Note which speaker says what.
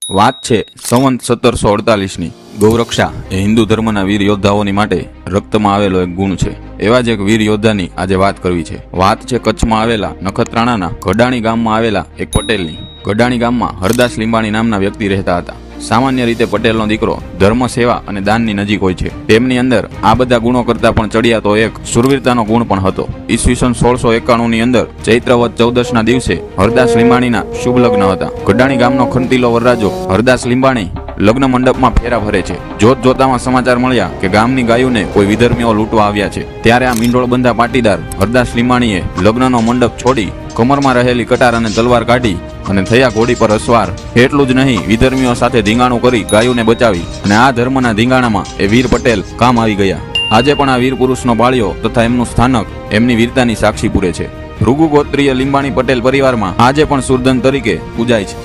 Speaker 1: વાત છે સંવંત 1748ની। ગૌરક્ષા એ હિન્દુ ધર્મના વીર યોદ્ધાઓની માટે રક્તમાં આવેલો એક ગુણ છે। એવા જ એક વીર યોદ્ધાની આજે વાત કરવી છે। વાત છે કચ્છમાં આવેલા નખત્રાણાના ગઢાણી ગામમાં આવેલા એક પટેલની। ગઢાણી ગામમાં હરદાસ લીંબાણી નામના વ્યક્તિ રહેતા હતા। સામાન્ય રીતે પટેલનો દીકરો ધર્મ, સેવા અને દાનની નજીક હોય છે। તેમની અંદર આ બધા ગુણો કરતા પણ ચડિયાતો એક શુરવીરતાનો ગુણ પણ હતો। ઈસવીસન 1691ની અંદર ચૈત્રવદ 14ના દિવસે હરદાસ લીંબાણીના શુભ લગ્ન હતા। ગઢાણી ગામનો ખંતીલો વરરાજો હરદાસ લીંબાણી લગ્ન મંડપમાં ફેરા ભરે છે। જોત જોતામાં સમાચાર મળ્યા કે ગામની ગાયોને કોઈ વિધર્મીઓ લૂંટવા આવ્યા છે। ત્યારે આ મીંડોળ બંધા પાટીદાર હરદાસ લીંબાણીએ લગ્નનો મંડપ છોડી કમરમાં રહેલી કટાર અને તલવાર કાઢી અને થયા ઘોડી પર અસવાર। એટલું જ નહીં, વિધર્મીઓ સાથે ધીંગાણું કરી ગાયોને બચાવી અને આ ધર્મના ધીંગાણામાં એ વીર પટેલ કામ આવી ગયા। આજે પણ આ વીર પુરુષનો બાળિયો તથા એમનું સ્થાનક એમની વીરતાની સાક્ષી પૂરે છે। ભૃગુ ગોત્રીય લીંબાણી પટેલ પરિવારમાં આજે પણ સુરધન તરીકે પૂજાય છે।